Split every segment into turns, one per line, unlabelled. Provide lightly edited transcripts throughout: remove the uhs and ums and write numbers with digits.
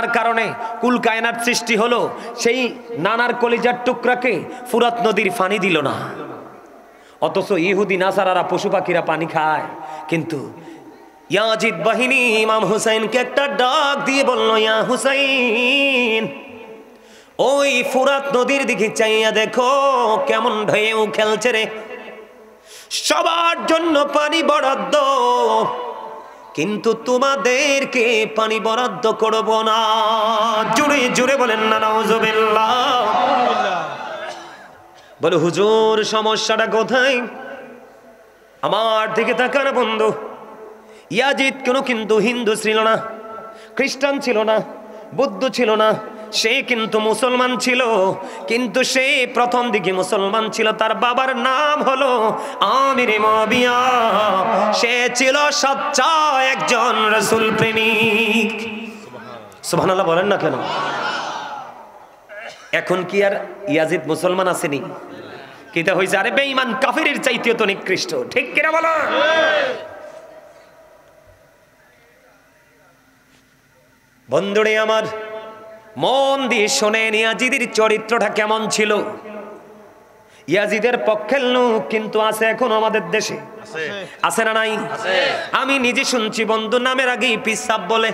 নানার কারণে কুল কায়নাত সৃষ্টি হলো, সেই নানার কলিজার টুকরাকে ফুরাত নদীর পানি দিল না। অথচ ইহুদি নাসারারা পশু পাখিরা পানি খায়। কিন্তু ইয়াজিদ বাহিনী ইমাম হুসাইনকে একটা ডাক দিয়ে বলল, ইয়া হুসাইন, ওই ফুরাত নদীর দিকে চাইয়া দেখো কেমন ঢেউ খেলছে রে। সবার জন্য পানি বরাদ্দ, কিন্তু তোমাদেরকে পানি বরাদ্দ করব না। জুড়ে জুড়ে বলেন না নাউজুবিল্লাহ। বলে হুজুর সমস্যাটা কোথায়? আমার দিকে তাকান বন্ধু। ইয়াজিদ কিন্তু হিন্দু ছিল না, খ্রিস্টান ছিল না, বৌদ্ধ ছিল না, সে কিন্তু মুসলমান ছিল। কিন্তু সে প্রথম দিকে মুসলমান ছিল। তার বাবার নাম হলো আমির মুআবিয়া। সে ছিল সচ্চা একজন রাসূল প্রেমিক। সুবহানাল্লাহ বলেন না কেন? এখন কি আর ইয়াজিদ মুসলমান আসেনি? কিটা হইছে? আরে বেঈমান কাফিরের চাইতেও তো নিকৃষ্ট। ঠিক কিনা বলো? বন্ধুরে আমার, মন দিয়ে শোনেন ইয়াজিদের চরিত্রটা কেমন ছিল। ইয়াজিদের পক্ষের লোক কিন্তু আছে এখন আমাদের দেশে, আছে না নাই? আমি নিজে শুনছি বন্ধু, নামের আগেই পিসাব বলে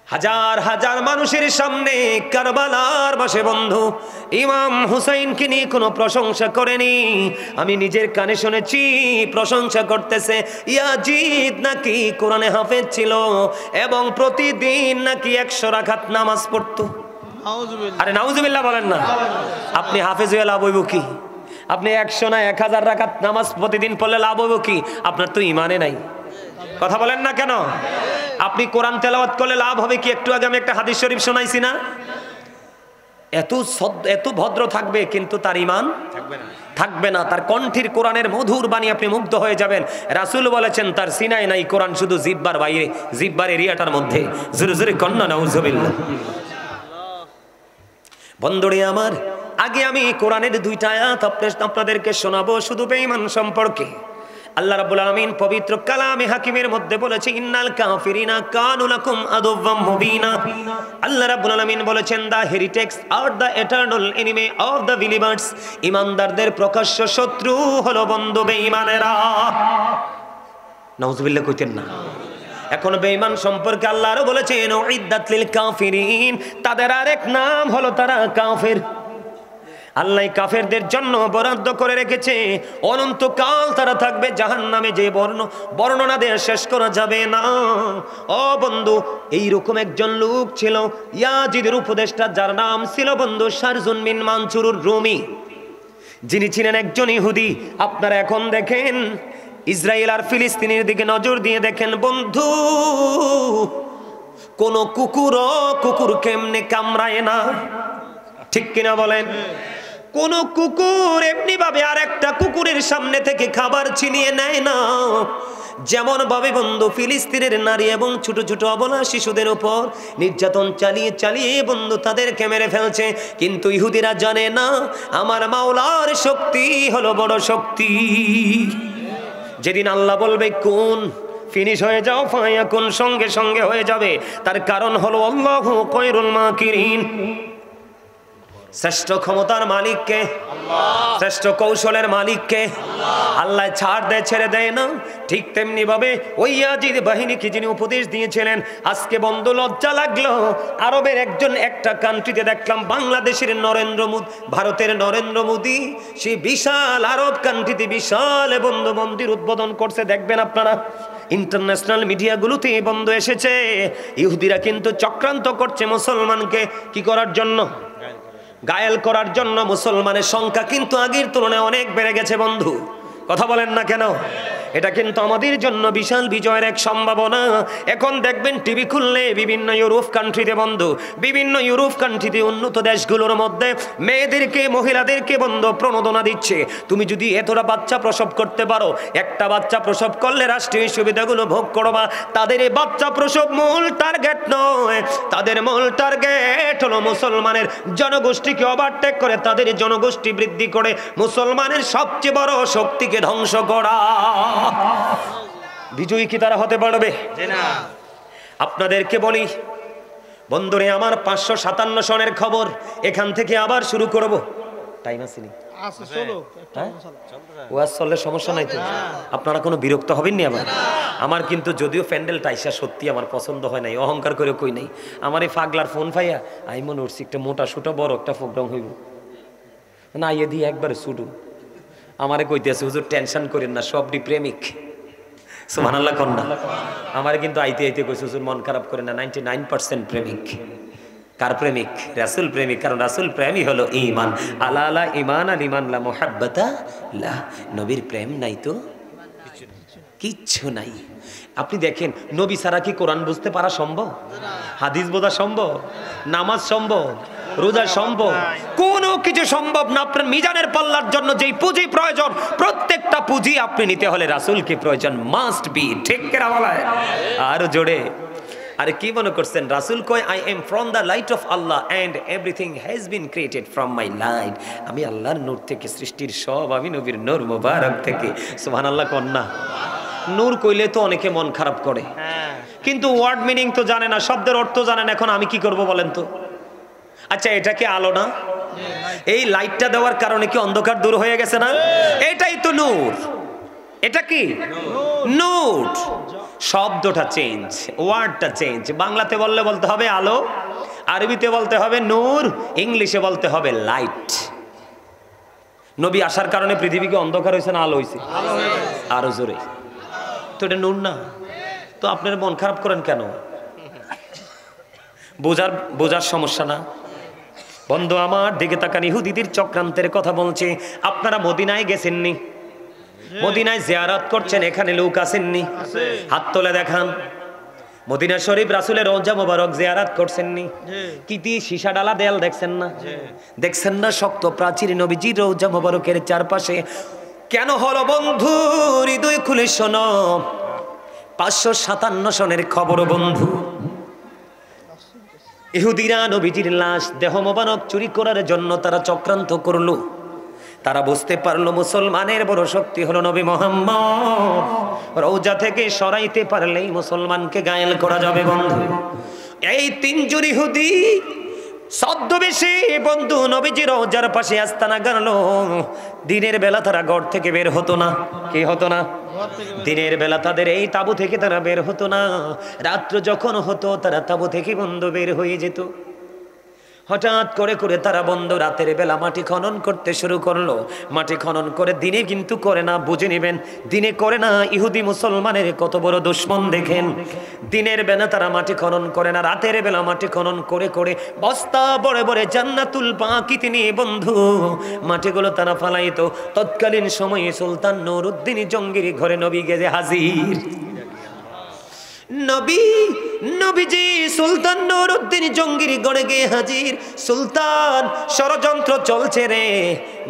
হাজার হাজার মানুষের সামনে কারবালার বসে বন্ধু ইমাম হুসাইনকে নিয়ে কোনো প্রশংসা করেনি। আমি নিজের কানে শুনেছি প্রশংসা করতেছে ইয়াজিদ নাকি কোরআনে হাফেজ ছিল এবং প্রতিদিন নাকি 100 রাকাত নামাজ পড়তো। আরে নাউজুবিল্লাহ বলেন না। আপনি হাফেজ হয়ে লাভ হইব কি? আপনি 100 না 1000 রাকাত নামাজ প্রতিদিন পড়লে লাভ হইব কি? আপনার তো ইমানে নাই। কথা বলেন না কেন? আপনি কোরআন তেলাওয়াত করলে লাভ হবে কি? একটু আগে আমি একটা হাদিস শরীফ শোনাইছি না? এত ভদ্র থাকবে কিন্তু তার ঈমান থাকবে না। তার কণ্ঠের কোরআনের মধুর বাণী আপনি মুগ্ধ হয়ে যাবেন। রাসূল বলেছেন তার সিনায় নাই কোরআন, শুধু জিহ্বার বাইরে, জিহ্বার এরিয়াটার মধ্যে। জোরে জোরে কন্না নাউজুবিল্লাহ। বন্ধুরে আমার, আগে আমি কোরআনের 2টা আয়াত আপনাদেরকে শোনাবো শুধু বেঈমান সম্পর্কে। আল্লাহ রাব্বুল আলামিন পবিত্র কালামে হাকিমের মধ্যে বলেছে ইন্নাল কাফিরিনা কানু লাকুম আদুওয়াম মুবিনা। আল্লাহ রাব্বুল আলামিন বলেছেন দা হেরিটেক্স আর the eternal enemy of the believers. ঈমানদারদের প্রকাশ্য শত্রু হলো বন্ধু বেঈমানেরা। নাউজুবিল্লাহ কইতেন না? এখন বেঈমান সম্পর্কে আল্লাহ আরো বলেছেন উইদ্দাত লিল কাফিরিন, তাদের আরেক নাম হলো তারা কাফের। আল্লাহ কাফেরদের জন্য বরাদ্দ করে রেখেছে অনন্তকাল তারা থাকবে জাহান্নামে, যে বর্ণনা দিয়ে শেষ করা যাবে না। ও বন্ধু, এইরকম একজন লোক ছিল ইয়াজিদের উপদেষ্টা, যার নাম ছিল বন্ধু শারজুন বিন মানসুরুর রুমি, যিনি ছিলেন একজন ইহুদি। আপনারা এখন দেখেন ইসরায়েল আর ফিলিস্তিনের দিকে নজর দিয়ে দেখেন বন্ধু, কোন কুকুর কেমনে কামড়ায় না। ঠিক কিনা বলেন? কোন কুকুর এমনি ভাবে আর একটা কুকুরের সামনে থেকে খাবার ছিনিয়ে নেয় না। যেমন ভাবে বন্ধু ফিলিস্তিনের নারী এবং ছোট ছোট অবলা শিশুদের উপর নির্যাতন চালিয়ে চালিয়ে বন্ধু তাদেরকে মেরে ফেলছে। কিন্তু ইহুদিরা জানে না আমার মাওলার শক্তি হলো বড় শক্তি। যেদিন আল্লাহ বলবে কোন ফিনিশ হয়ে যাও, ফায়াকুন সঙ্গে সঙ্গে হয়ে যাবে। তার কারণ হলো আল্লাহু খায়রুল মাকিরিন। শ্রেষ্ঠ ক্ষমতার মালিককে, শ্রেষ্ঠ কৌশলের মালিককে আল্লাহ ছাড় দেয়, ছেড়ে দেয় না। ঠিক তেমনি ভাবে ওই ইয়াজিদ বাহিনীকে যিনি উপদেশ দিয়েছিলেন, আজকে বন্ধু লজ্জা লাগলো আরবের একটা কান্ট্রিতে দেখলাম বাংলাদেশের নরেন্দ্র মোদি, ভারতের নরেন্দ্র মোদি সেই বিশাল আরব কান্ট্রিতে বিশাল বন্ধু মন্দির উদ্বোধন করছে। দেখবেন আপনারা ইন্টারন্যাশনাল মিডিয়াগুলোতে বন্ধ এসেছে। ইহুদিরা কিন্তু চক্রান্ত করছে মুসলমানকে কি করার জন্য? গায়েল করার জন্য। মুসলমানের সংখ্যা কিন্তু আগের তুলনায় অনেক বেড়ে গেছে বন্ধু। কথা বলেন না কেন? এটা কিন্তু আমাদের জন্য বিশাল বিজয়ের এক সম্ভাবনা। এখন দেখবেন টিভি খুললে বিভিন্ন ইউরোপ কান্ট্রিতে বন্ধু, বিভিন্ন ইউরোপ কান্ট্রিতে উন্নত দেশগুলোর মধ্যে মেয়েদেরকে, মহিলাদেরকে বন্ধু প্রণোদনা দিচ্ছে। তুমি যদি এতটা বাচ্চা প্রসব করতে পারো, একটা বাচ্চা প্রসব করলে রাষ্ট্রীয় সুবিধাগুলো ভোগ করবা। তাদের এই বাচ্চা প্রসব মূল টার্গেট নয়, তাদের মূল টার্গেট হলো মুসলমানের জনগোষ্ঠীকে ওভারটেক করে, তাদের জনগোষ্ঠী বৃদ্ধি করে মুসলমানের সবচেয়ে বড় শক্তিকে ধ্বংস করা। বিজয়ী কি তারা হতে পারবে? আপনাদেরকে বলি বন্ধুরে আমার 557 সনের খবর এখান থেকে আবার শুরু করব। টাইম আছে নি? ওয়াজ চললে সমস্যা নাই তো? আপনারা কোনো বিরক্ত হবেন নি আবার? আমার কিন্তু যদিও প্যান্ডেল টাইসা সত্যি আমার পছন্দ হয় নাই, অহংকার করে কই নাই। আমার এই পাগলার ফোন পাইয়া আমি মনে করছি একটা মোটা সোটা বড় একটা প্রোগ্রাম হইব না, ইয়ে দিয়ে একবারে ছুটু আমারে কইতেছে হুজুর টেনশন করেন না, সবটি প্রেমিক। সুবহানাল্লাহ কন্যা আমারে কিন্তু আইতে আইতে কইছে হুজুর মন খারাপ করে না, 99% প্রেমিক। কার প্রেমিক? রাসূল প্রেমিক। কারণ রাসূল প্রেমই হলো ঈমান। আলা আলা ঈমান আল ঈমান লা মুহাব্বাতা লা। নবীর প্রেম নাই তো কিচ্ছু নাই। আপনি দেখেন নবী ছাড়া কি কোরআন বুঝতে পারা সম্ভব? হাদিস বোঝা সম্ভব? নামাজ সম্ভব? রোজা সম্ভব? কোনো কিছু সম্ভব না। আপনার মিজানের পাল্লার জন্য যেই পুঁজি প্রয়োজন, প্রত্যেকটা পুঁজি আপনি নিতে হলে রাসূলকে প্রয়োজন, মাস্ট বি। ঠিক কেরা বলায় আর জোরে। আরে কি মনে করছেন রাসূল কয় I am from the light of Allah and everything has been created from my light. আমি আল্লাহর নূর থেকে, সৃষ্টির সব আমি নবীর নূর মুবারক থেকে। সুবহানাল্লাহ কন্যা। নূর কইলে তো অনেকে মন খারাপ করে, কিন্তু ওয়ার্ড মিনিং তো জানে না, শব্দের অর্থ জানে না। এখন আমি কি করব বলেন তো? আচ্ছা এটা কি আলো না? এই লাইটটা দেওয়ার কারণে কি অন্ধকার দূর হয়ে গেছে না? এটাই তো নূর। এটা কি নূর? শব্দটা চেঞ্জ, ওয়ার্ডটা চেঞ্জ। বাংলাতে বললে বলতে হবে আলো, আরবিতে বলতে হবে নূর, ইংলিশে বলতে হবে লাইট। নবী আসার কারণে পৃথিবীকে অন্ধকার হয়েছে না আলো হয়েছে? আরো জোরে। তো এটা নূর না? তো আপনার মন খারাপ করেন কেন? বোঝার সমস্যা না? বন্ধু আমার দিকে তাকান, ইহুদিদের চক্রান্তের কথা বলছে। আপনারা মদিনায় গেছেননি? মদিনায় জিয়ারত করছেন, এখানে লোক আসেননি? হাত তোলে দেখান। মদিনা শরীফ রাসূলের রওজা মোবারক জিয়ারত করছেননি? কি দিয়ে সীসা ডালা দেয়াল দেখছেন না? দেখছেন না শক্ত প্রাচীর নবীজির রওজা মোবারকের চারপাশে? কেন হলো বন্ধু? হৃদয় খুলে শোনো, 557 সনের খবর বন্ধু। ইহুদিরা নবীজির লাশ দেহ মোবারক চুরি করার জন্য তারা চক্রান্ত করলো। তারা বুঝতে পারলো মুসলমানের বড় শক্তি হলো নবী মুহাম্মদ। রওজা থেকে সরাইতে পারলেই মুসলমানকে গায়েল করা যাবে বন্ধু। এই তিনজন ইহুদি ছদ্মবেশে বন্ধু নবীজির রওজার পাশে আস্তানা গাড়লো। দিনের বেলা তারা ঘর থেকে বের হতো না। কি হতো না? দিনের বেলা তাদের এই তাঁবু থেকে তারা বের হতো না। রাত্র যখন হতো তারা তাঁবু থেকে বন্ধু বের হয়ে যেত। হঠাৎ করে করে তারা বন্ধ রাতের বেলা মাটি খনন করতে শুরু করলো। মাটি খনন করে, দিনে কিন্তু করে না, বুঝে নেবেন, দিনে করে না। ইহুদি মুসলমানের কত বড় দুশমন দেখেন। দিনের বেলা তারা মাটি খনন করে না, রাতের বেলা মাটি খনন করে করে বস্তা বড় বড় জান্নাতুল বাকিতে নিয়ে বন্ধু মাটিগুলো তারা ফালাইতো। তৎকালীন সময়ে সুলতান নুরউদ্দিন জঙ্গির ঘরে নবী গেজে হাজির। নবীজি সুলতান নুরউদ্দিন জঙ্গির গড়ে গিয়ে হাজির। সুলতান ষড়যন্ত্র চলছে রে,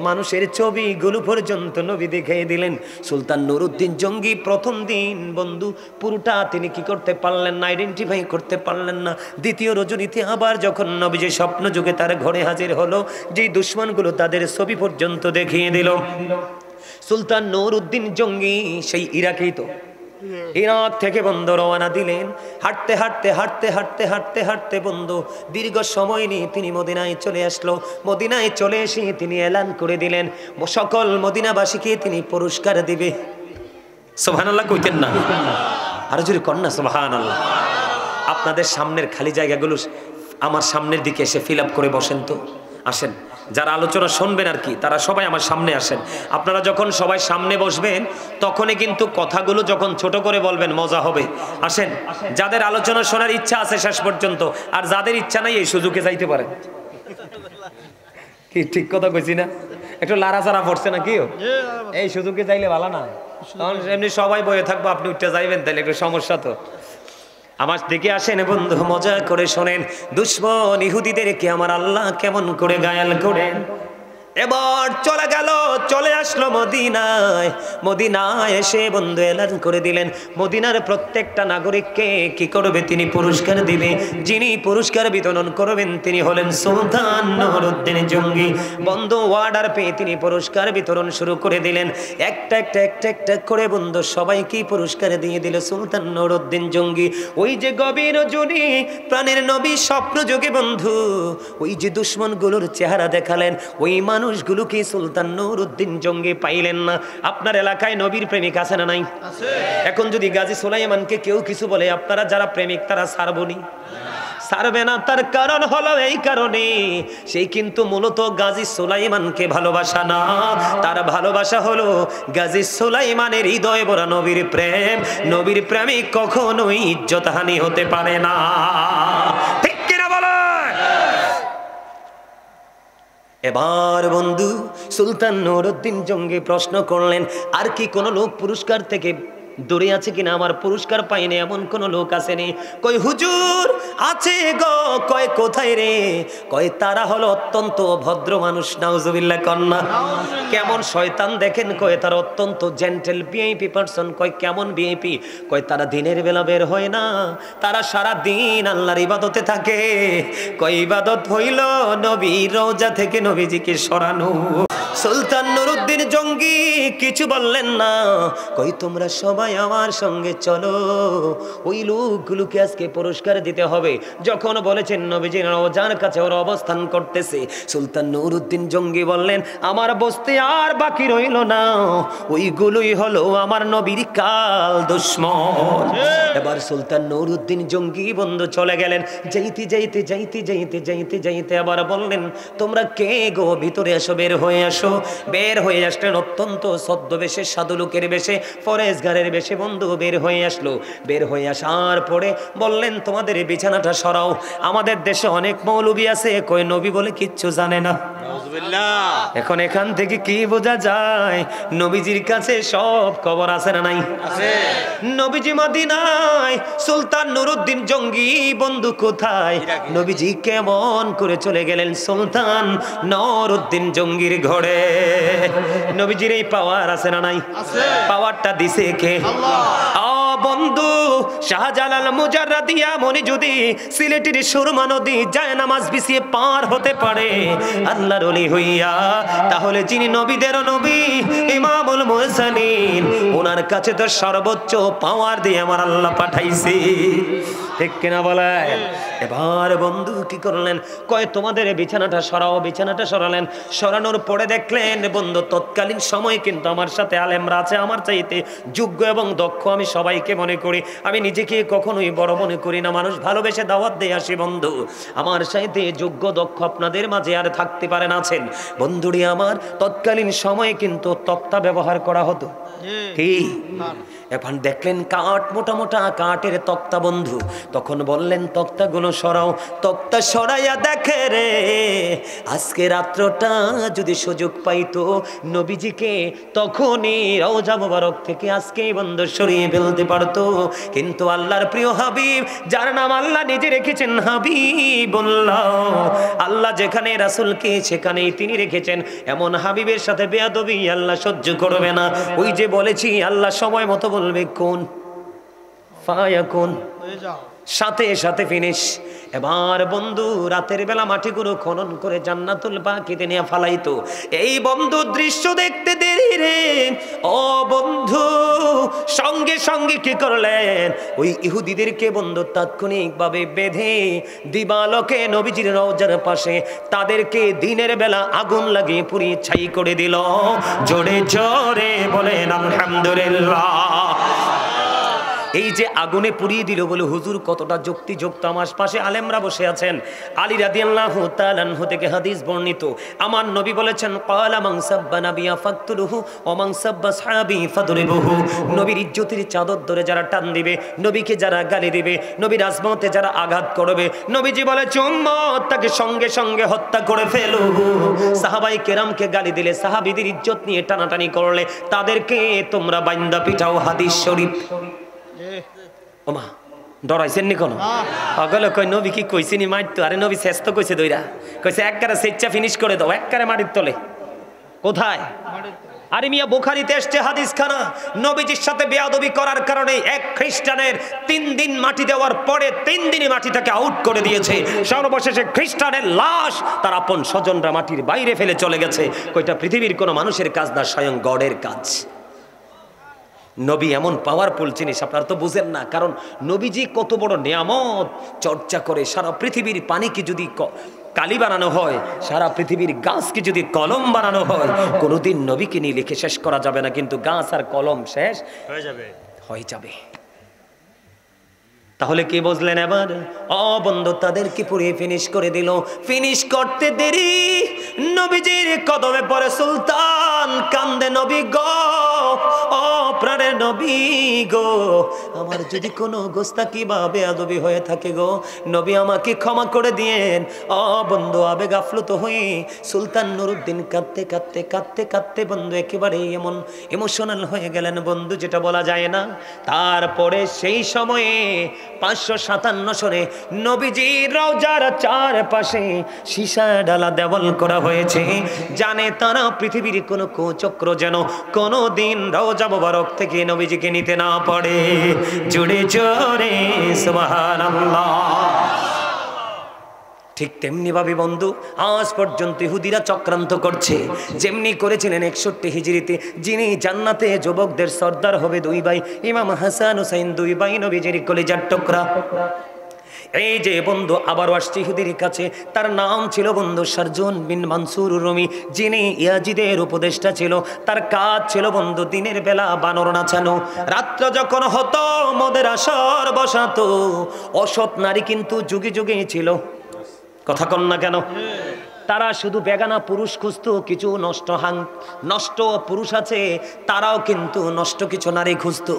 মানুষের ছবিগুলো পর্যন্ত নবী দেখিয়ে দিলেন। সুলতান নুরউদ্দিন জঙ্গি প্রথম দিন বন্ধু পুরোটা তিনি কি করতে পারলেন না, আইডেন্টিফাই করতে পারলেন না। দ্বিতীয় রজনীতে আবার যখন নবীজি স্বপ্ন যুগে তার ঘরে হাজির হলো, যেই দুশমনগুলো তাদের ছবি পর্যন্ত দেখিয়ে দিল। সুলতান নুরউদ্দিন জঙ্গি সেই ইরাকেই তো, ইরাক থেকে বন্ধু রওনা দিলেন। হাঁটতে হাঁটতে হাঁটতে হাঁটতে হাঁটতে হাঁটতে বন্ধু দীর্ঘ সময় নিয়ে তিনি মদিনায় চলে আসলো। মদিনায় চলে এসে তিনি এলান করে দিলেন সকল মদিনাবাসীকে তিনি পুরস্কার দিবে। সুবহানাল্লাহ কইতেন না? আরো জোরে কর না সুবহানাল্লাহ। আপনাদের সামনের খালি জায়গাগুলো আমার সামনের দিকে এসে ফিল আপ করে বসেন তো। আসেন, যারা আলোচনা শুনবেন আর কি, তারা সবাই আমার সামনে আসেন। আপনারা যখন সবাই সামনে বসবেন তখনই কিন্তু কথাগুলো যখন ছোট করে বলবেন মজা হবে। আসেন, যাদের আলোচনা শোনার ইচ্ছা আছে শেষ পর্যন্ত, আর যাদের ইচ্ছা নাই এই সুযোগে যাইতে পারেন। কি ঠিক কথা কইছি না? একটু লাড়াচাড়া পড়ছে না? কিও এই সুযোগে যাইলে ভালো না? তখন এমনি সবাই বয়ে থাকবো, আপনি উঠতে যাইবেন, তাহলে একটু সমস্যা তো। আমার দিকে আসেন বন্ধু, মজা করে শোনেন। দুশমন ইহুদিদেরকে আমার আল্লাহ কেমন করে গায়াল করেন। এবার চলে আসলো মদিনায়। মদিনায় এসে বন্ধু এলান করে দিলেন মদিনার প্রত্যেকটা নাগরিককে কি করবে, তিনি পুরস্কার দিবে। যিনি পুরস্কার বিতরণ করবেন তিনি হলেন সুলতান নুরউদ্দিন জঙ্গি। বন্ধু অর্ডার পেয়ে তিনি পুরস্কার বিতরণ শুরু করে দিলেন। একটা করে বন্ধু সবাইকে পুরস্কার দিয়ে দিল সুলতান নুরউদ্দিন জঙ্গি। ওই যে গভীর রজনী প্রাণের নবী স্বপ্ন যোগে বন্ধু ওই যে দুশমনগুলোর চেহারা দেখালেন, ওই মানুষগুলোকে সুলতান নুরউদ্দিন জঙ্গি পাইলেন না। আপনার এলাকায় নবীর প্রেমিক আছে না নাই? এখন যদি গাজী সুলাইমানকে কেউ কিছু বলে, আপনারা যারা প্রেমিক তারা ছাড়বনি? ছাড়বে না। তার কারণ হলো এই কারণে সেই কিন্তু মূলত গাজী সুলাইমানকে ভালোবাসা না, তার ভালোবাসা হলো গাজী সুলাইমানের হৃদয় ভরা নবীর প্রেম। নবীর প্রেমিক কখনোই ইজ্জতহানি হতে পারে না, ঠিক কিনা বলে? এবার বন্ধু সুলতান নুরউদ্দিন জঙ্গি প্রশ্ন করলেন, আর কি কোনো লোক পুরস্কার থেকে দূরে আছে কিনা? আমার পুরস্কার পাইনি এমন কোন লোক আসেনি? কই হুজুর আছে গো। কয় কোথায় রে? কয় তারা হলো অত্যন্ত ভদ্র মানুষ। নাউজুবিল্লাহ কন্যা। কেমন শয়তান দেখেন। কয় তারা অত্যন্ত জেন্টেল ভিআইপি পারসন। কয় কেমন ভিআইপি? কয় তারা দিনের বেলা বের হয় না, তারা সারা দিন আল্লাহর ইবাদতে থাকে। কয় ইবাদত হইল নবীর রওজা থেকে নবীজিকে সরানো। সুলতান নুরউদ্দিন জঙ্গি কিছু বললেন না। কই তোমরা সবাই আমার সঙ্গে চলো, ওই লোকগুলোকে আজকে পুরস্কার দিতে হবে। যখন বলেছেন নবীজির রওজার কাছে ওরা অবস্থান করতেছে, সুলতান নুরউদ্দিন জঙ্গি বললেন আমার বসতে আর বাকি রইল না, ওইগুলোই হলো আমার নবীর কাল দুশমন। এবার সুলতান নুরউদ্দিন জঙ্গি বন্ধু চলে গেলেন। যাইতে আবার বললেন তোমরা কে গো, ভিতরে আসো, বের হয়ে আসো। বের হয়ে আসলেন অত্যন্ত ছদ্মবেশে, সাধু লোকের বেশে, ফরেজগারের বেশে বন্ধু বের হয়ে আসলো। বের হয়ে আসার পরে বললেন তোমাদের বিছানাটা সরাও। আমাদের দেশে অনেক মৌলবী আছে কই নবী বলে কিচ্ছু জানে না। এখন এখান থেকে কি বোঝা যায়? নবীজির কাছে সব খবর আছে না নাই? নবীজি মদিনায়, সুলতান নুরউদ্দিন জঙ্গি বন্ধু কোথায়? নবীজি কেমন করে চলে গেলেন সুলতান নুরউদ্দিন জঙ্গির ঘরে। নবীজির এই পাওয়ার আছে না নাই? পাওয়ারটা দিছে কে? আল্লাহ। বন্ধু শাহজালাল মুজাররাদিয়া মনি যদি সিলেটের সুরমা নদী যায় নামাজ বিছিয়ে পার হতে পারে আল্লাহর ওলি হইয়া, তাহলে যিনি নবীদের নবী ইমামুল মুরসালিন ওনার কাছে তো সর্বোচ্চ পাওয়ার দিয়ে আমার আল্লাহ পাঠাইছে, ঠিক কিনা বলে? এবার বন্ধু কি করলেন? কয় তোমাদের বিছানাটা সরাও। বিছানাটা সরালেন। সরানোর পরে দেখলেন বন্ধু তৎকালীন সময় কিন্তু আমার সাথে আলেমরা আছে আমার চাইতে যোগ্য এবং দক্ষ। আমি সবাইকে মনে করি, আমি নিজেকে কখনোই বড় মনে করি না, মানুষ ভালোবেসে দাওয়াত দিয়ে আসি। বন্ধু আমার সাথে যোগ্য দক্ষ আপনাদের মাঝে আর থাকতে পারেন আছেন। বন্ধুরি আমার তৎকালীন সময়ে কিন্তু তক্তা ব্যবহার করা হতো। কি এখন দেখলেন কাঠ, মোটা মোটা কাঠের তক্তা বন্ধু। তখন বললেন তক্তাগুলো সরাও। তক্তা সরাইয়া দেখে রে আজকে রাত্রটা যদি সুযোগ পাইতো নবীজিকে তখনই রওজা মুবারক থেকে আজকেই বন্ধু সরিয়ে ফেলতে পারতো। কিন্তু আল্লাহর প্রিয় হাবিব, যার নাম আল্লাহ নিজে রেখেছেন হাবিবুল্লাহ, আল্লাহ যেখানে রাসূলকে সেখানেই তিনি রেখেছেন, এমন হাবিবের সাথে বেয়াদবি আল্লাহ সহ্য করবে না। ওই যে বলেছি আল্লাহ সময় মতো বলবে কোন ফায়াকুন, সাথে সাথে ফিনিশ। এবার বন্ধু রাতের বেলা মাটিগুলো খনন করে জান্নাতুল বাকিতে নিয়ে ফালাইতো। এই বন্ধু দৃশ্য দেখতে দেরি রে ও বন্ধু সঙ্গে সঙ্গে কি করলেন? ওই ইহুদিদেরকে বন্ধু তাৎক্ষণিকভাবে বেঁধে দিবালোকে নবীজির রওজার পাশে তাদেরকে দিনের বেলা আগুন লাগিয়ে পুড়িয়ে ছাই করে দিল। জোরে জোরে বলেন আলহামদুলিল্লাহ। এই যে আগুনে পুড়িয়ে দিল বলে হুজুর কতটা যুক্তিযুক্ত। আমার পাশে আলেমরা বসে আছেন। আলী রাদিয়াল্লাহু তাআলা আনহু থেকে হাদিস বর্ণিত, আমার নবী বলেছেন ক্বালা মান সাব্বা নাবিয়া ফাকতুলহু ওয়া মান সাব্বা সাহাবী ফাদরিবুহু। নবীর ইজ্জতের চাদর ধরে যারা টান দিবে, নবীকে যারা গালি দিবে, নবীর আজমতে যারা আঘাত করবে, নবীজি বলেছে উম্মত তাকে সঙ্গে সঙ্গে হত্যা করে ফেলো। সাহাবাই কেরামকে গালি দিলে, সাহাবীদের ইজ্জত নিয়ে টানাটানি করলে তাদেরকে তোমরা বাইন্দা পিটাও। হাদিস শরীফ। ওমা ডরাইছেন নি কোনো? পাগলে কই নবী কি কইছিনি মারতো? আরে নবী শেষ তো কইছে দইরা, কইছে একবারে সেচ্চা ফিনিশ করে দাও, একবারে মাটির তলে। কোথায়? আরে মিয়া, বুখারীতে এসেছে হাদিস খানা, নবীজির সাথে বেয়াদবি করার কারণে এক খ্রিস্টানের 3 দিন মাটি দেওয়ার পরে 3 দিনই মাটিটাকে আউট করে দিয়েছে। সর্বশেষে খ্রিস্টানের লাশ তার আপন স্বজনরা মাটির বাইরে ফেলে চলে গেছে। কয়টা পৃথিবীর কোনো মানুষের কাজ না, স্বয়ং গডের কাজ। নবী এমন পাওয়ারফুল জিনিস আপনারা তো বুঝেন না, কারণ নবীজি কত বড় নিয়ামত চর্চা করে। সারা পৃথিবীর পানিকে যদি কালি বানানো হয়, সারা পৃথিবীর গাছকে যদি কলম বানানো হয়, কোনোদিন নবীকে নিয়ে লিখে শেষ করা যাবে না, কিন্তু গাছ আর কলম শেষ হয়ে যাবে। তাহলে কি বুঝলেন এবার? বন্ধু তাদেরকে পুড়িয়ে ফিনিশ করে দিল। ফিনিশ করতে দেরি, নবীজির কদমে পড়ে সুলতান, কান্দে নবী গো, ও প্রাণের নবী গো, আমার যদি কোনো গোস্তাকি বা বেয়াদবি হয়ে থাকে গো, নবী আমাকে ক্ষমা করে দিয়েন। বন্ধু আবেগ আপ্লুত হয়ে সুলতান নুরুদ্দিন কাঁদতে কাঁদতে কাঁদতে কাঁদতে বন্ধু একেবারে এমন ইমোশনাল হয়ে গেলেন বন্ধু, যেটা বলা যায় না। তারপরে সেই সময়ে 557 সনে নবীজির রওজার চারপাশে সীসা ডালা দেওয়াল করা হয়েছে। জানে তারা পৃথিবীর কোনো কুচক্র যেন কোনো দিন রওজা মোবারক থেকে নবীজিকে নিতে না পারে। জোরে জোরে সুবহানাল্লাহ। ঠিক তেমনি ভাবে বন্ধু আজ পর্যন্ত ইহুদিরা চক্রান্ত করছে, যেমনি করেছিলেন 61 হিজরিতে, যিনি জান্নাতে যুবকদের সর্দার হবে 2 ভাই, ইমাম হাসান হুসাইন 2 ভাই, নবীজির কলিজার টুকরা। এই যে বন্ধু আবারও আসছে ইহুদির কাছে, তার নাম ছিল বন্ধু শারজুন বিন মানসুর রুমি, যিনি ইয়াজিদের উপদেষ্টা ছিল। তার কাজ ছিল বন্ধু দিনের বেলা বানর নাচানো, রাত্র যখন হতো মদের আসর বসাতো। অসৎ নারী কিন্তু যুগে যুগে ছিল, কথা কন না কেন? তারা শুধু বেগানা পুরুষ খুঁজতো, কিছু নষ্ট পুরুষ আছে, তারাও কিন্তু নষ্ট কিছু নারী খুঁজতো।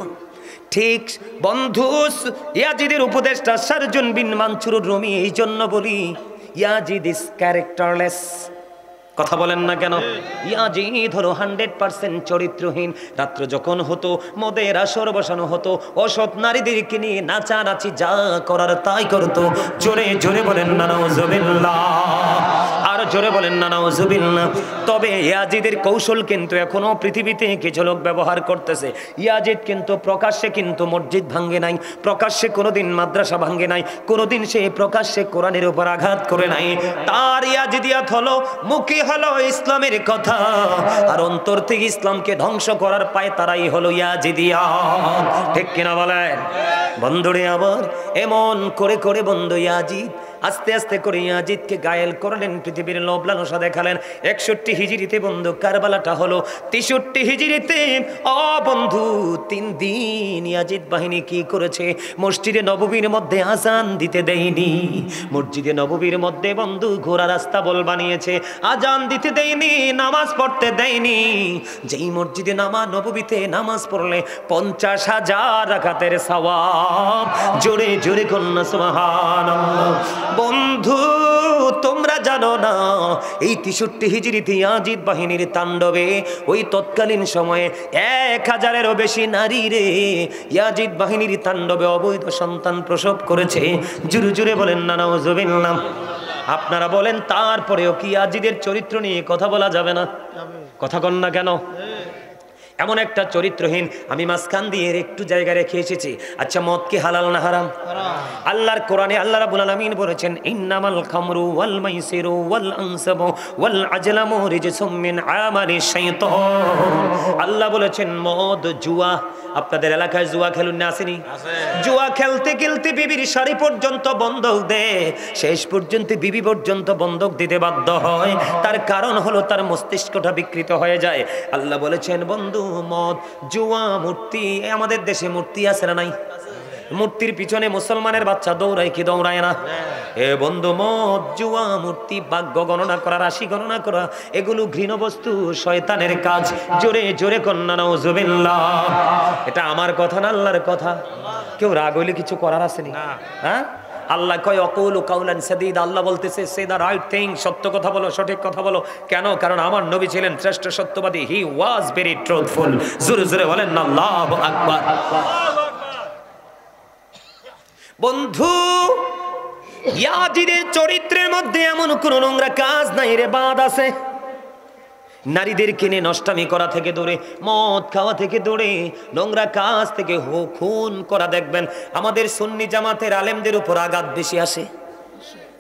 ঠিক বন্ধু ইয়াজিদের উপদেষ্টা শারজুন বিন মানসুর রুমি, এই জন্য বলি ইয়াজিদ ইজ ক্যারেক্টারলেস। কথা বলেন না কেন? ইয়াজিদ হলো 100% চরিত্রহীন। রাত্র যখন হতো মদের আসর বসানো হতো, অসৎ নারীদেরকে নিয়ে নাচানাচি যা করার তাই করতো। জোরে জোরে বলেন না নাউজুবিল্লাহ, আর জোরে বলেন না নাউজুবিল্লাহ। তবে ইয়াজিদের কৌশল কিন্তু এখনো পৃথিবীতে কিছু লোক ব্যবহার করতেছে। ইয়াজিদ কিন্তু প্রকাশ্যে কিন্তু মসজিদ ভাঙ্গে নাই, প্রকাশ্যে কোনোদিন মাদ্রাসা ভাঙ্গে নাই, কোনোদিন সে প্রকাশ্যে কোরআনের উপর আঘাত করে নাই। তার ইয়াজিদিয়াত হলো মুখে হলো ইসলামের কথা, আর অন্তর থেকে ইসলামকে ধ্বংস করার পায় তারাই হলো ইয়াজিদিয়া। ঠিক কিনা বলেন বন্ধুরে? আবার এমন করে করে বন্ধু ইয়াজিদ আস্তে আস্তে করে ইয়াজিদকে গায়েল করলেন, পৃথিবীর লোভ লালসা দেখালেন। 61 হিজরিতে বন্ধু কারবালাটা হলো, 63 হিজরিতে বন্ধু 3 দিন ইয়াজিদ বাহিনী কি করেছে? মসজিদে নববীর মধ্যে আজান দিতে দেয়নি, মসজিদে নববীর মধ্যে বন্ধু ঘোড়া রাস্তা বল বানিয়েছে, আজান দিতে দেয়নি, নামাজ পড়তে দেয়নি। যেই মসজিদে নববীতে নামাজ পড়লে 50,000 রাকাতের সওয়াব। জোরে জোরে কন্যা সুবহানাল্লাহ। বন্ধু তোমরা জানো না, এই 63 হিজরিতে ইয়াজিদ বাহিনীর তাণ্ডবে ওই তৎকালীন সময়ে 1000-এরও বেশি নারী রে ইয়াজিদ বাহিনীর তাণ্ডবে অবৈধ সন্তান প্রসব করেছে। জুরে জুরে বলেন না নাউজুবিল্লাহ। আপনারা বলেন তারপরেও কি ইয়াজিদের চরিত্র নিয়ে কথা বলা যাবে না? কথা কন না কেন? এমন একটা চরিত্রহীন। আমি মাঝখান দিয়ে একটু জায়গা রেখে এসেছি। আচ্ছা, মদ কি হালাল না হারাম? আল্লাহর কোরআনে আল্লাহ রাব্বুল আলামিন বলেছেন, ইন্নামাল খামরু ওয়াল মাইসিরু ওয়াল আনসাবু ওয়াল আজলামু রিজসুম মিন আমালিশ শাইতান। আল্লাহ বলেছেন মদ, জুয়া, আপনাদের এলাকায় জুয়া খেলুন না আসেনি? জুয়া খেলতে খেলতে বিবির শাড়ি পর্যন্ত বন্ধক দেয়, শেষ পর্যন্ত বিবি পর্যন্ত বন্ধক দিতে বাধ্য হয়। তার কারণ হলো তার মস্তিষ্কটা বিকৃত হয়ে যায়। আল্লাহ বলেছেন বন্ধু মদ, জুয়া, মূর্তি। আমাদের দেশে মূর্তি আছে না নাই? মূর্তির পিছনে মুসলমানের বাচ্চা দৌড়ায় কি দৌড়ায় না? এ বন্ধু মদ, জুয়া, মূর্তি, ভাগ্য গণনা করা, রাশি গণনা করা, এগুলো ঘৃণ বস্তু, শয়তানের কাজ। জোরে জোরে কন্যা নাউজুবিল্লাহ। এটা আমার কথা না, আল্লাহর কথা। কেউ রাগ হইলে কিছু করার আসেনি? হ্যাঁ, আল্লাহ কয় অকুলু কাউলান সাদীদা। আল্লাহ বলতেছে সে দা রাইট থিং, সত্য কথা বলো, সঠিক কথা বলো। কেন? কারণ আমার নবী ছিলেন শ্রেষ্ঠ সত্যবাদী। হি ওয়াজ ভেরি ট্রুথফুল। জোরে জোরে বলেন না আল্লাহু আকবার। বন্ধু ইয়াজিদের চরিত্রের মধ্যে এমন কোন নোংরা কাজ নাই রে, বাদ আছে। নারীদের কিনে নষ্টামি করা থেকে দূরে, মদ খাওয়া থেকে দূরে, নোংরা কাজ থেকে খুন করা। দেখবেন আমাদের সুন্নি জামাতের আলেমদের উপর আঘাত বেশি আসে,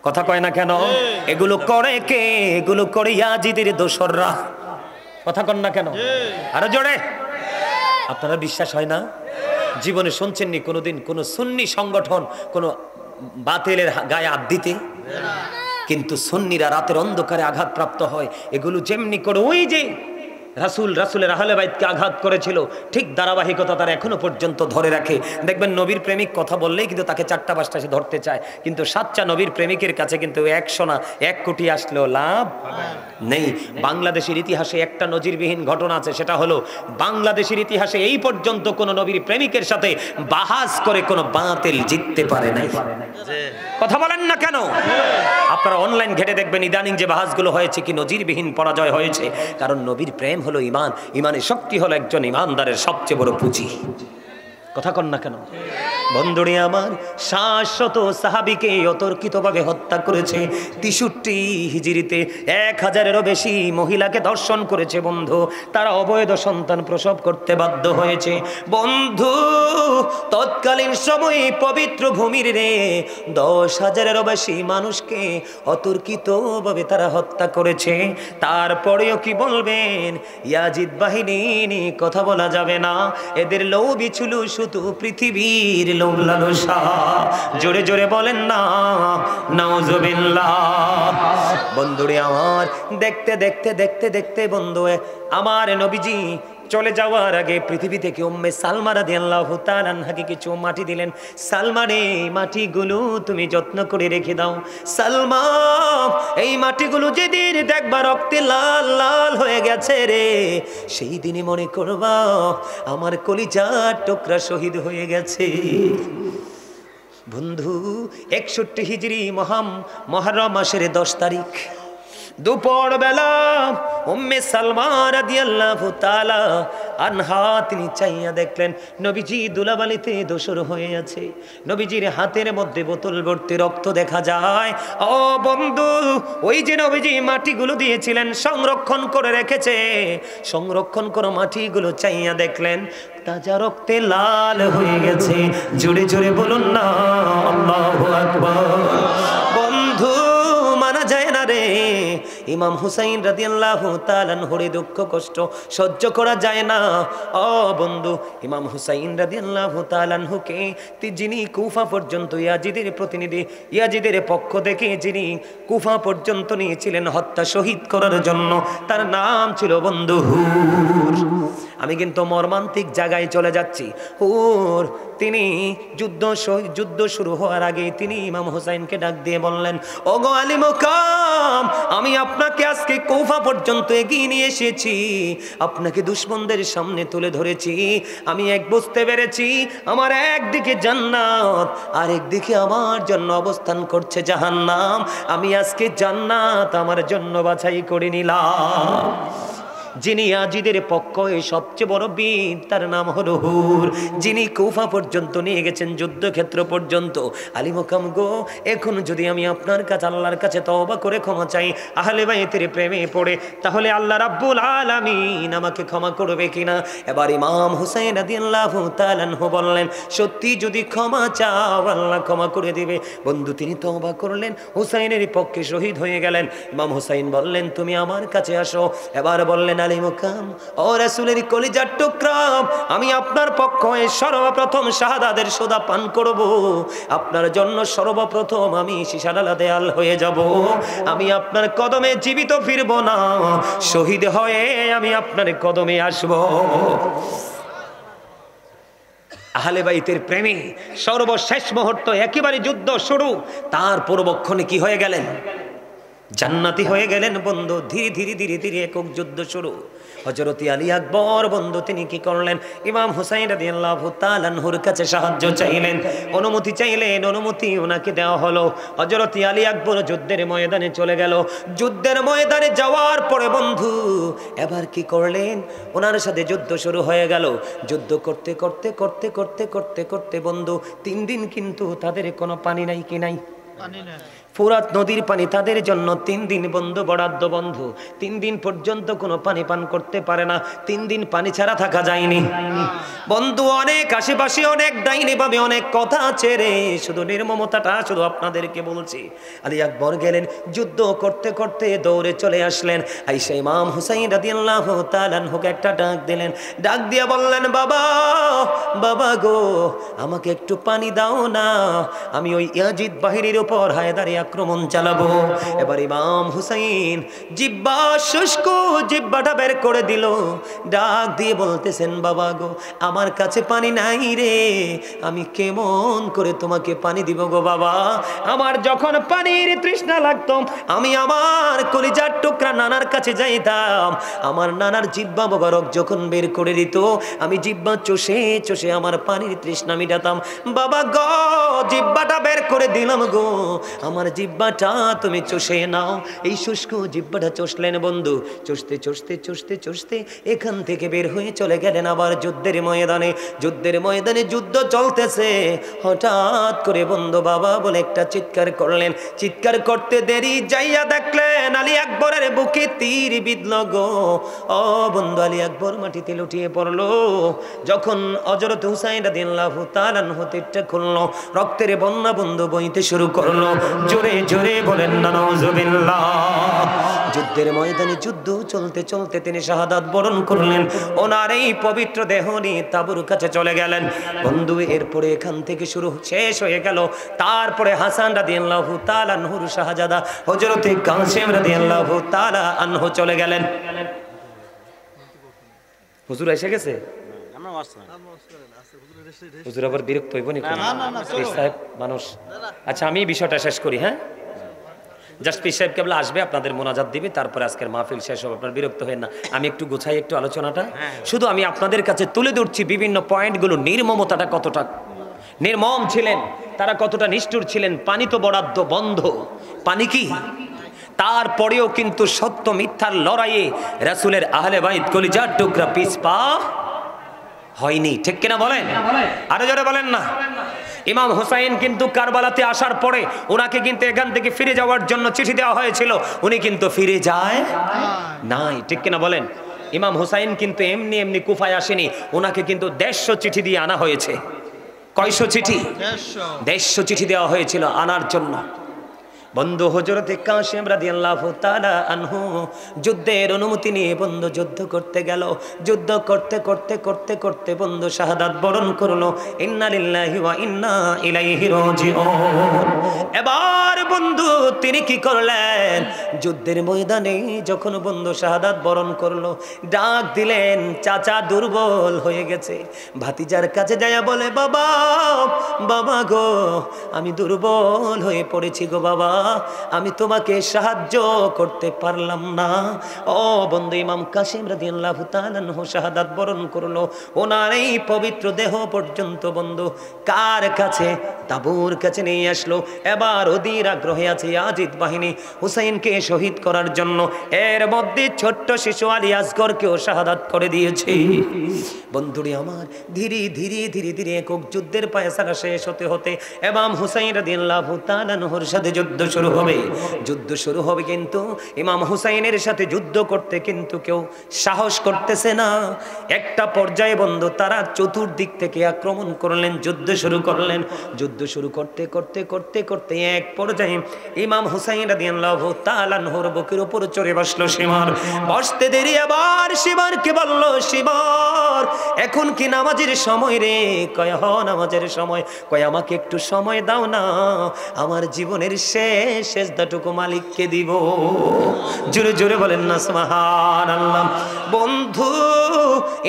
কথা কয় না কেন? এগুলো করে কে? এগুলো করে ইয়াজিদের দোসররা, কথা কন না কেন? আরো জোরে। আপনারা বিশ্বাস হয় না? জীবনে শুনছেননি কোনোদিন কোন সুন্নি সংগঠন কোন বাতিলের গায়ে হাত দিতে? কিন্তু সুন্নিরা রাতের অন্ধকারে আঘাতপ্রাপ্ত হয়। এগুলো যেমনি করে ওই যে রাসূলের আহলে বাইতকে আঘাত করেছিল, ঠিক ধারাবাহিকতা তারা এখনো পর্যন্ত ধরে রাখে। দেখবেন নবীর প্রেমিক কথা বললেই কিন্তু তাকে 4টা 5টা সে ধরতে চায়, কিন্তু সাচ্চা নবীর প্রেমিকের কাছে কিন্তু 100 না 1 কোটি আসলেও লাভ নেই। বাংলাদেশের ইতিহাসে একটা নজিরবিহীন ঘটনা আছে, সেটা হলো বাংলাদেশের ইতিহাসে এই পর্যন্ত কোন নবীর প্রেমিকের সাথে বাহাস করে কোন বাতিল জিততে পারে নাই। কথা বলেন না কেন? আপনারা অনলাইন ঘেটে দেখবেন ইদানিং যে বাহাসগুলো হয়েছে কি নজিরবিহীন পরাজয় হয়েছে। কারণ নবীর প্রেম হলো ঈমান, ঈমানের শক্তি হলো একজন ঈমানদারের সবচেয়ে বড় পুঁজি। কথা কন না কেন? বন্ধুরে আমার, 700 সাহাবীকে অতর্কিতভাবে হত্যা করেছে। 63 হিজরিতে 1000-এরও বেশি মহিলাকে ধর্ষণ করেছে বন্ধু। তারা অবৈধ সন্তান প্রসব করতে বাধ্য হয়েছে বন্ধু। তৎকালীন সময়ে পবিত্র ভূমির রে 10,000-এরও বেশি মানুষকে অতর্কিতভাবে তারা হত্যা করেছে। তারপরেও কি বলবেন? ইয়াজিদ বাহিনী কথা বলা যাবে না। এদের লোভই ছিল শুধু পৃথিবীর লোভ লালসা। জোরে জোরে বলেন না নাউজুবিল্লাহ। বন্ধুরে আমার, দেখতে দেখতে দেখতে দেখতে বন্ধু আমার নবীজি চলে যাওয়ার আগে পৃথিবী থেকে উম্মে সালমা রাদিয়াল্লাহু তাআলা আনহাকে কিছু মাটি দিলেন। সালমা রে, মাটিগুলো তুমি যত্ন করে রেখে দাও। সালমা, এই মাটিগুলো যেদিন দেখবা রক্তে লাল লাল হয়ে গেছে রে, সেই দিনই মনে করবা আমার কলিজার টুকরা শহীদ হয়ে গেছে। বন্ধু 61 হিজরি মুহররম মাসের 10 তারিখ দুপুর বেলা উম্মে সালমা রাদিয়াল্লাহু তাআলা আনহা তিনি চাইয়া দেখলেন নবীজি দুলাবালিতে দোসর হয়ে আছে। নবীজির হাতের মধ্যে বোতল ভর্তি রক্ত দেখা যায়। ও বন্ধু, ওই যে নবীজি মাটিগুলো দিয়েছিলেন সংরক্ষণ করে রেখেছে, সংরক্ষণ করে মাটিগুলো চাইয়া দেখলেন তাজা রক্তে লাল হয়ে গেছে। জোরে জোরে বলুন না আল্লাহু আকবার। বন্ধু, মানা যায় না রে, ইমাম হুসাইন রাদিয়াল্লাহু তাআলা আনহুর দুঃখ কষ্ট সহ্য করা যায় না। ও বন্ধু, ইমাম হুসাইন রাদিয়াল্লাহু তাআলা আনহুকে যিনি কুফা পর্যন্ত ইয়াজিদের প্রতিনিধি, ইয়াজিদের পক্ষ থেকে যিনি কুফা পর্যন্ত নিয়েছিলেন হত্যা শহীদ করার জন্য, তার নাম ছিল বন্ধু হুর। আমি কিন্তু মর্মান্তিক জায়গায় চলে যাচ্ছি। হুর তিনি যুদ্ধ শুরু হওয়ার আগে তিনি ইমাম হুসাইনকে ডাক দিয়ে বললেন, ওগো আলী মুকাম, আমি আপনাকে আজকে কুফা পর্যন্ত এগিয়ে নিয়ে এসেছি, আপনাকে দুশমনদের সামনে তুলে ধরেছি। আমি এক বুঝতে পেরেছি, আমার একদিকে জান্নাত আর একদিকে আমার জন্য অবস্থান করছে জাহান্নাম। আমি আজকে জান্নাত আমার জন্য বাছাই করে নিলাম। যিনি ইয়াজিদের পক্ষে সবচেয়ে বড় বীর, তার নাম হলো হুর, যিনি কুফা পর্যন্ত নিয়ে গেছেন, যুদ্ধক্ষেত্র পর্যন্ত। আলী মুকাম গো, এখন যদি আমি আপনার কাছে আল্লাহর কাছে তওবা করে ক্ষমা চাই, আহলে বাইতের প্রেমে পড়ে, তাহলে আল্লাহ রাব্বুল আলামিন আমাকে ক্ষমা করবে কিনা? এবার ইমাম হুসাইন রাদিয়াল্লাহু তাআলা আনহু বললেন, সত্যি যদি ক্ষমা চাও আল্লাহ ক্ষমা করে দিবে। বন্ধু, তিনি তওবা করলেন, হুসাইনের পক্ষে শহীদ হয়ে গেলেন। ইমাম হুসাইন বললেন, তুমি আমার কাছে আসো। এবার বললেন, আলী মুকাম, ও রাসূলের কলিজার টুকরা, আমি আপনার পক্ষে সর্বপ্রথম শাহাদাতের সোদা পান করব। আপনার জন্য সর্বপ্রথম আমি শিশাডালা দেয়াল হয়ে যাব। আমি আপনার কদমে জীবিত ফিরব না, শহীদ হয়ে আমি আপনার কদমে আসব। আহলে বাইতের প্রেমে সর্বশেষ মুহূর্ত, একেবারে যুদ্ধ শুরু, তার পূর্বক্ষণে কি হয়ে গেলেন? জান্নাতি হয়ে গেলেন বন্ধু। ধীরে ধীরে ধীরে ধীরে একক যুদ্ধ শুরু। হযরত আলী আকবর বন্ধু তিনি কি করলেন? ইমাম হুসাইন রাদিয়াল্লাহু তাআলা আনহুর কাছে সাহায্য চাইলেন, অনুমতি চাইলেন, অনুমতি ওনাকে দেওয়া হলো। হযরত আলী আকবর যুদ্ধের ময়দানে চলে গেল। যুদ্ধের ময়দানে যাওয়ার পরে বন্ধু এবার কি করলেন? ওনার সাথে যুদ্ধ শুরু হয়ে গেল। যুদ্ধ করতে করতে করতে করতে করতে করতে বন্ধু 3 দিন কিন্তু তাদের কোনো পানি নাই, কি নাই? ফুরাত নদীর পানি তাদের জন্য 3 দিন বন্ধ, বরাদ্দ বন্ধ। 3 দিন পর্যন্ত কোনো পানি পান করতে পারে না। 3 দিন পানি ছাড়া থাকা যায়নি বন্ধু। অনেক আশেপাশে অনেক ডাইনি ভাবে অনেক কথা আছে রে, শুধু নির্মমতাটা শুধু আপনাদেরকে বলছি। আলী আকবর গেলেন, যুদ্ধ করতে করতে দৌড়ে চলে আসলেন। আয়েশা ইমাম হুসাইন রাদিয়াল্লাহু তাআলা আনহুকে একটা ডাক দিলেন, ডাক দিয়া বললেন, বাবা বাবা গো, আমাকে একটু পানি দাও না, আমি ওই ইয়াজিদ বাহিনীর উপর হায়দারি আক্রমণ চালাবো। এবার ইমাম হুসাইন জিব্বা শুষ্ক, জিব্বাটা বের করে দিল, ডাক দিয়ে বলতেছেন, বাবা গো, আমার কাছে পানি নাই রে, আমি কেমন করে তোমাকে পানি দিব গো বাবা। আমার যখন পানির তৃষ্ণা লাগতো, আমি আমার কলিজার টুকরা নানার কাছে যাইতাম, আমার নানার জিব্বা মোবারক যখন বের করে দিত, আমি জিব্বা চষে চষে আমার পানির তৃষ্ণা মিটাতাম। বাবা গো, জিব্বাটা বের করে দিলাম গো, আমার জিব্বাটা তুমি চষে নাও। এই শুষ্ক জিব্বাটা চষলেন বন্ধু, চষতে চষতে চষতে চষতে এখান থেকে বের হয়ে চলে গেলেন আবার যুদ্ধের ময়দানে। যুদ্ধের ময়দানে যুদ্ধ চলতেছে, হঠাৎ করে বন্ধু বাবা বলে একটা চিৎকার করলেন। চিৎকার করতে দেরি, যাইয়া দেখলেন আলী আকবরের বুকে তীর বিঁধল গো। ও বন্ধু, আলী আকবর মাটিতে লুটিয়ে পড়লো। যখন হযরত হুসাইন রাদিয়াল্লাহু তাআলা আনহু তীরটা খুললো, রক্তের বন্যা বন্ধু বইতে শুরু করলো। জোরে জোরে বলেন না নাউজুবিল্লাহ। যুদ্ধের ময়দানে যুদ্ধ চলতে চলতে তিনি শাহাদাত বরণ করলেন। ওনার এই পবিত্র দেহ নিয়ে তাঁবুর কাছে চলে গেলেন বন্ধু। এরপরে এখান থেকে শুরু শেষ হয়ে গেল। তারপরে হাসান রাদিয়াল্লাহু তাআলা আনহুর শাহজাদা হযরতে কাসেম রাদিয়াল্লাহু তাআলা আনহু চলে গেলেন। হুজুর এসে গেছে, হুজুর আবার বিরক্ত হইব নি সাহেব মানুষ। আচ্ছা, আমি বিষয়টা শেষ করি। হ্যাঁ, জাস্ট পীর সাহেব কেবল আসবে, আপনাদের মোনাজাত দিবে, তারপরে আজকের মাহফিল শেষ হবে। আপনার বিরক্ত হয় না, আমি একটু গোছাই একটু আলোচনাটা। শুধু আমি আপনাদের কাছে তুলে ধরছি বিভিন্ন পয়েন্টগুলো, নির্মমতাটা কতটা নির্মম ছিলেন, তারা কতটা নিষ্ঠুর ছিলেন। পানি তো বরাদ্দ বন্ধ, পানি কি? তারপরেও কিন্তু সত্য মিথ্যার লড়াইয়ে রাসূলের আহলে বাইত কলিজার টুকরা পিছপা হয়নি। ঠিক কিনা বলেন? আরো জোরে বলেন না। ইমাম হুসাইন কিন্তু কারবালাতে আসার পরে ওনাকে কিন্তু এখান থেকে ফিরে যাওয়ার জন্য চিঠি দেওয়া হয়েছিল, উনি কিন্তু ফিরে যায় নাই। ঠিক কিনা বলেন? ইমাম হুসাইন কিন্তু এমনি এমনি কুফায় আসেনি, ওনাকে কিন্তু 150 চিঠি দিয়ে আনা হয়েছে। কয়শো চিঠি? 150 চিঠি দেওয়া হয়েছিল আনার জন্য। বন্ধু হযরতে কাসেম রাদিয়াল্লাহু তাআলা আনহু যুদ্ধের অনুমতি নিয়ে বন্ধু যুদ্ধ করতে গেল। যুদ্ধ করতে করতে করতে করতে বন্ধু শাহাদাত বরণ করলো। ইন্না লিল্লাহি ওয়া ইন্না ইলাইহি রাজিউন। এবার বন্ধু তিনি কি করলেন? যুদ্ধের ময়দানে যখন বন্ধু শাহাদাত বরণ করলো, ডাক দিলেন, চাচা দুর্বল হয়ে গেছে। ভাতিজার কাছে যায়া বলে, বাবা বাবা গো, আমি দুর্বল হয়ে পড়েছি গো বাবা, আমি তোমাকে সাহায্য করতে পারলাম না। ও বন্ধু, ইমাম কাসেম রাদিয়াল্লাহু তাআলা আনহু শাহাদাত বরণ করলো। ওনার এই পবিত্র দেহ পর্যন্ত বন্ধু কার কাছে? তাবুর কাছে নিয়ে আসলো। এবার অধীর আগ্রহে আছে ইয়াজিদ বাহিনী হুসাইনকে শহীদ করার জন্য। এর মধ্যে ছোট্ট শিশু আলী আসগরকেও শাহাদাত করে দিয়েছে। বন্ধুরে আমার, ধীরে ধীরে ধীরে ধীরে একক যুদ্ধের ফায়সালা শেষ হতে হতে ইমাম হুসাইন রাদিয়াল্লাহু তাআলা আনহুর সাথে যুদ্ধ শুরু হবে। যুদ্ধ শুরু হবে, কিন্তু ইমাম হুসাইনের সাথে যুদ্ধ করতে কিন্তু কেউ সাহস করতেছে না। একটা পর্যায়ে বন্ধু তারা চতুর্দিক থেকে আক্রমণ করলেন, যুদ্ধ শুরু করলেন। যুদ্ধ শুরু করতে করতে করতে করতে এক পর্যায়ে ইমাম হুসাইন রাদিয়াল্লাহু তাআলা আনহুর বুকের উপর চড়ে বসলো সীমার। বসতে দেরি আবার সীমারকে বলল, সীমার এখন কি নামাজের সময় রে? কয় হ নামাজের সময়। কয় আমাকে একটু সময় দাও না, আমার জীবনের শেষ সেজদাটুকু মালিককে দিব। জোরে জোরে বলেন না সুবহানাল্লাহ। বন্ধু,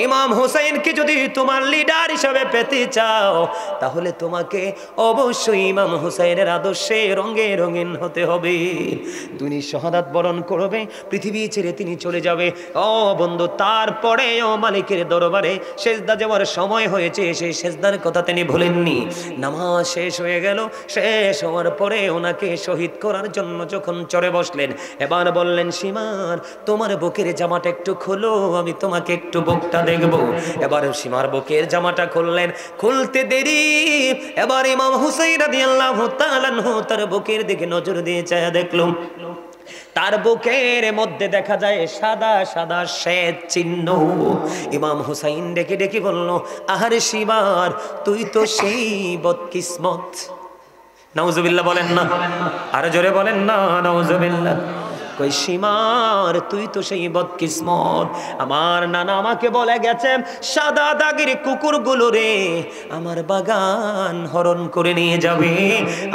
ইমাম হুসাইনকে যদি তোমার লিডার হিসেবে পেতে চাও, তাহলে তোমাকে অবশ্যই ইমাম হুসাইনের আদর্শে রঙে রঙিন হতে হবে। তুমি শাহাদাত বরণ করবে, পৃথিবী ছেড়ে তিনি চলে যাবে। ও বন্ধু, তারপরে ও মালিকের দরবারে সেজদা যাওয়ার সময় হয়েছে, সেই সেজদার কথা তিনি ভুলেননি। নামাজ শেষ হয়ে গেল, শেষ হওয়ার পরে ওনাকে শহীদ করার জন্য যখন চড়ে বসলেন, এবার বললেন, সীমার তোমার বুকের জামাটা একটু খোলো, আমি তোমাকে একটু বুক মুখটা দেখব। এবার সীমার বুকের জামাটা খুললেন, খুলতে দেরি এবার ইমাম হুসাইন রাদিয়াল্লাহু তাআলা আনহু তার বুকের দিকে নজর দিয়ে চায়া দেখলো, তার বুকের মধ্যে দেখা যায় সাদা সাদা শ্বেত চিহ্ন। ইমাম হুসাইন ডেকে ডেকে বলল, আহারে সীমার, তুই তো সেই বদকিসমত। নাউজুবিল্লাহ বলেন না, আরো জোরে বলেন না নাউজুবিল্লাহ। কই সীমার, তুই তো সেই বদকিসমত। আমার নানা আমাকে বলে গেছে, সাদা দাগের কুকুরগুলো রে আমার বাগান হরণ করে নিয়ে যাবে।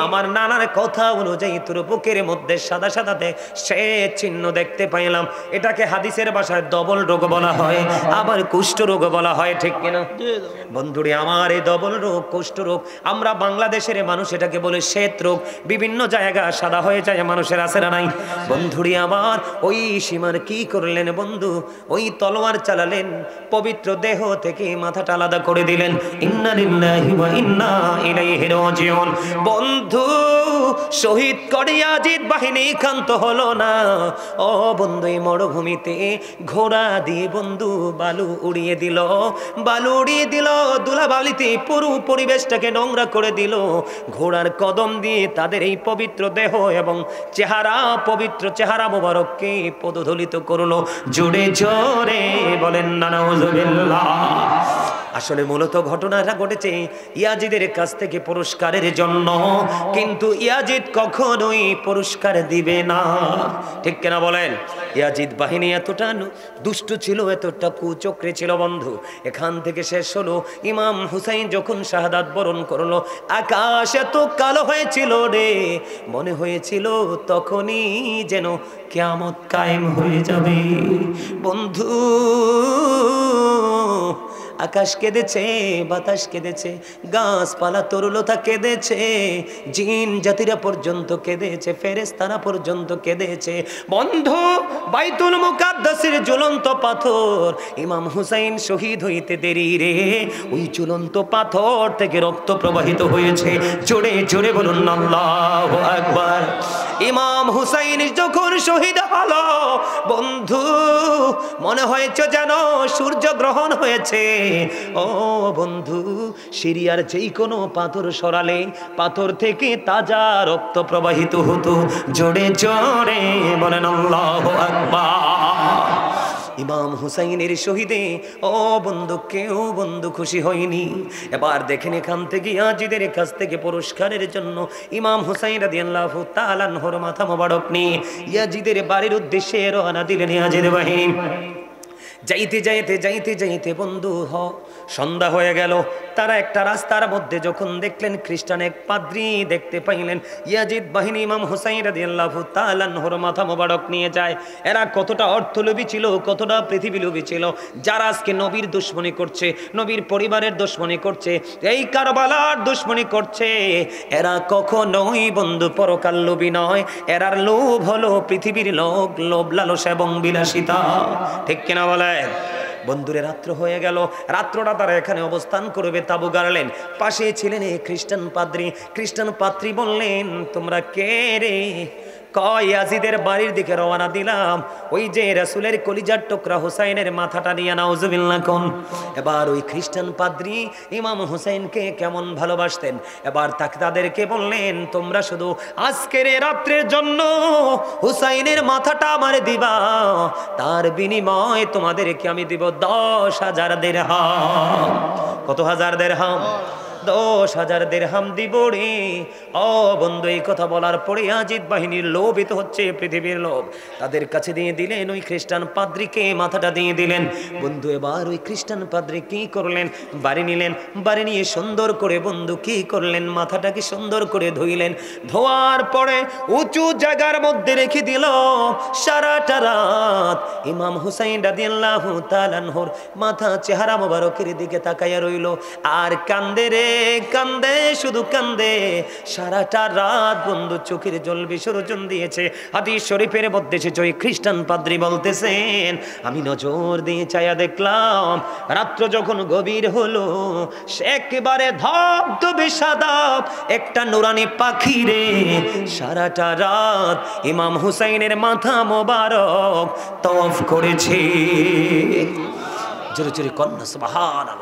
আমার নানার কথা অনুযায়ী তোর বুকের মধ্যে সাদা সাদা সে চিহ্ন দেখতে পাইলাম। এটাকে হাদিসের ভাষায় ডবল রোগ বলা হয়, আবার কুষ্ঠ রোগ বলা হয়, ঠিক কিনা বন্ধুরে আমার? এই ডবল রোগ, কুষ্ঠ রোগ, আমরা বাংলাদেশের মানুষ এটাকে বলে শ্বেত রোগ। বিভিন্ন জায়গা সাদা হয়ে যায় মানুষের, আছে না নাই বন্ধুরে আমার? ওই সীমার কি করলেন বন্ধু? ওই তলোয়ার চালালেন, পবিত্র দেহ থেকে মাথাটা আলাদা করে দিলেন। ইন্না লিল্লাহি ওয়া ইন্না ইলাইহি রাজিউন। বন্ধু, শহীদ করে ইয়াজিদ বাহিনী ক্ষান্ত হলো না। ও বন্ধু, এই মরুভূমিতে ঘোড়া দিয়ে বন্ধু বালু উড়িয়ে দিল, বালু উড়িয়ে দিল, ধুলাবালিতে পুরো পরিবেশটাকে নোংরা করে দিল। ঘোড়ার কদম দিয়ে তাদের এই পবিত্র দেহ এবং চেহারা, পবিত্র চেহারা মোবারককে পদধলিত করলো। জোরে জোরে বলেন না নাউজুবিল্লাহ। আসলে মূলত ঘটনাটা ঘটেছে ইয়াজিদের কাছ থেকে পুরস্কারের জন্য, কিন্তু ইয়াজিদ কখনোই পুরস্কার দিবে না, ঠিক কিনা বলেন? ইয়াজিদ বাহিনী এতটা দুষ্ট ছিল, এতটা কুচক্রে ছিল বন্ধু। এখান থেকে শেষ হলো, ইমাম হুসাইন যখন শাহাদাত বরণ করলো, আকাশ এত কালো হয়েছিল রে, মনে হয়েছিল তখনই যেন কিয়ামত কায়েম হয়ে যাবে বন্ধু। আকাশ কেঁদেছে, বাতাস কেঁদেছে, গাছপালা তরুলতা কেঁদেছে, জিন জাতিরা পর্যন্ত কেঁদেছে, ফেরেশতারা পর্যন্ত কেঁদেছে বন্ধু। বাইতুল মুকাদ্দাসের জ্বলন্ত পাথর, ইমাম হুসাইন শহীদ হইতে দেরি রে, ওই জ্বলন্ত পাথর থেকে রক্ত প্রবাহিত হয়েছে। জোরে জোরে বলুন আল্লাহু আকবার। ইমাম হুসাইন যখন শহীদ হলো বন্ধু, মনে হয়েছে যেন সূর্য গ্রহণ হয়েছে। ও বন্ধু, সিরিয়ার যেই কোনো পাথর সরালে পাথর থেকে তাজা রক্ত প্রবাহিত হতো। জোরে জোরে বলেন আল্লাহু আকবার। ইমাম হুসাইনের শহীদে ও বন্ধু, কেউ বন্ধু খুশি হয়নি। এবার দেখেন, এখান থেকে ইয়াজিদের কাছ থেকে পুরস্কারের জন্য ইমাম হুসাইন রাদিয়াল্লাহু তাআলা আনহুর মাথা মোবারক নিয়ে ইয়াজিদের বাড়ির উদ্দেশ্যে রওনা দিলেন ইয়াজিদ বাহিনী। যাইতে যাইতে যাইতে যাইতে বন্ধু সন্ধ্যা হয়ে গেল। তারা একটা রাস্তার মধ্যে যখন দেখলেন খ্রিস্টান এক পাদ্রী দেখতে পাইলেন, ইয়াজিদ বাহিনী ইমাম হুসাইন রাদিয়াল্লাহু তাআলা আনহুর মাথা মোবারক নিয়ে যায়। এরা কতটা অর্থলোভী ছিল, কতটা পৃথিবীলোভী ছিল, যারা আজকে নবীর দুশমনি করছে, নবীর পরিবারের দুশমনি করছে, এই কারবালার দুশমনি করছে, এরা কখনোই বন্ধু পরকাল লোভী নয়। এরার লোভ হলো পৃথিবীর লোভ, লোভ লালসা এবং বিলাসিতা, ঠিক কিনা বলে বন্ধুরে? রাত্র হয়ে গেল, রাত্রটা তারা এখানে অবস্থান করবে, তাবু গাড়লেন। পাশে ছিলেন এই খ্রিস্টান পাদ্রী। খ্রিস্টান পাদ্রী বললেন, তোমরা কে রে? কয় ইয়াজিদের বাড়ির দিকে রওনা দিলাম, ওই যে রাসূলের কলিজার টুকরা হুসাইনের মাথাটা নিয়ে। নাউজুবিল্লাহ কোন। এবার ওই খ্রিস্টান পাদ্রী ইমাম হুসাইনকে কেমন ভালোবাসতেন, এবার তাদেরকে বললেন, তোমরা শুধু আজকের রাত্রের জন্য হুসাইনের মাথাটা আমার দিবা, তার বিনিময়ে তোমাদেরকে আমি দিব 10,000 দিরহাম। কত হাজার দিরহাম? 10,000 দিরহাম দিব রে। ও বন্ধু, এই কথা বলার পরে ইয়াজিদ বাহিনীর লোভিত হচ্ছে, পৃথিবীর লোভ, তাদের কাছে দিয়ে দিলেন ওই খ্রিস্টান পাদ্রীকে মাথাটা দিয়ে দিলেন বন্ধু। এবার ওই খ্রিস্টান পাদ্রী কি করলেন, বাড়ি নিলেন, বাড়ি নিয়ে সুন্দর করে বন্ধু কি করলেন, মাথাটাকে সুন্দর করে ধুইলেন। ধোয়ার পরে উঁচু জায়গার মধ্যে রেখে দিল। সারাটা রাত ইমাম হুসাইন রাদিয়াল্লাহু তাআলা আনহুর মাথা, চেহারা মোবারকের দিকে তাকায়া রইল আর কান্দে রে, কান্দে, শুধু কান্দে। সারাটা রাত বন্ধু চোখের জল বিসর্জন দিয়েছে। হাদিস শরীফের মধ্যে সে ওই খ্রিস্টান পাদ্রী বলতেছেন, আমি নজর দিয়ে চায়া দেখলাম, রাত্র যখন গভীর হলো, সে একেবারে ধবধবে সাদা একটা নুরানি পাখি রে সারাটা রাত ইমাম হুসাইনের মাথা মোবারক তওয়াফ করেছে। জোরে জোরে কন্যা সুবহানাল্লাহ।